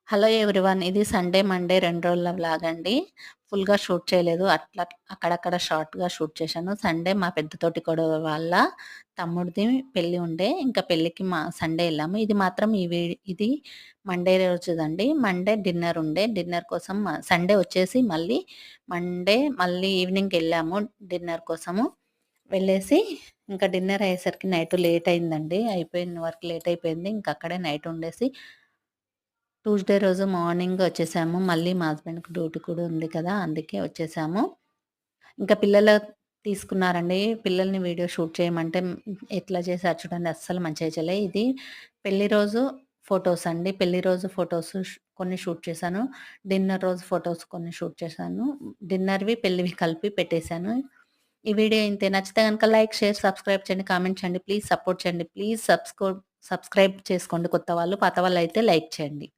Hello everyone. ఇది Sunday, Monday 2 రోజుల vlog అండి. ఫుల్‌గా షూట్ చేయలేదు. అట్లా అక్కడక్కడ షార్ట్‌గా షూట్ చేశాను. సండే మా పెద్ద తోటికోడలు వాళ్ళ తమ్ముడిది పెళ్లి ఉండే. ఇంకా పెళ్ళికి సండే ఎళ్ళాము. ఇది మాత్రం ఇది మండే రోజుదండి. మండే డిన్నర్ ఉండే. డిన్నర్ కోసం సండే వచ్చేసి మళ్ళీ ఈవినింగ్‌కెళ్ళాము డిన్నర్ కోసము. వెళ్ళేసి ఇంకా డిన్నర్ అయ్యేసరికి నైట్ లేట్ అయిందండి. అయిపోయిన వర్క్ లేట్ అయిపోయింది. ఇంక అక్కడే నైట్ ఉండేసి ట్యూస్‌డే రోజు మార్నింగ్ వచ్చేసాము. మళ్ళీ మా హస్బెండ్‌కి డ్యూటీ కూడా ఉంది కదా! అందుకే వచ్చేసాము. ఇంకా పిల్లలు తీసుకున్నారండి. పిల్లల్ని వీడియో షూట్ చేయమంటే ఎట్లా చేశారు చూడండి. అస్సలు మంచిగా చేయలే. ఇది పెళ్లి రోజు ఫోటోస్ అండి. పెళ్లి రోజు ఫోటోస్ కొన్ని షూట్ చేశాను. డిన్నర్ రోజు ఫోటోస్ కొన్ని షూట్ చేశాను. డిన్నర్‌వి, పెళ్ళివి కలిపి పెట్టేశాను. ఈ వీడియో ఇంతే. నచ్చితే గనుక లైక్, షేర్, సబ్స్క్రైబ్ చేయండి. కామెంట్ చేయండి. ప్లీజ్ సపోర్ట్ చేయండి. ప్లీజ్ సబ్స్క్రైబ్ చేసుకోండి కొత్త వాళ్ళు. పాత వాళ్ళైతే లైక్ చేయండి.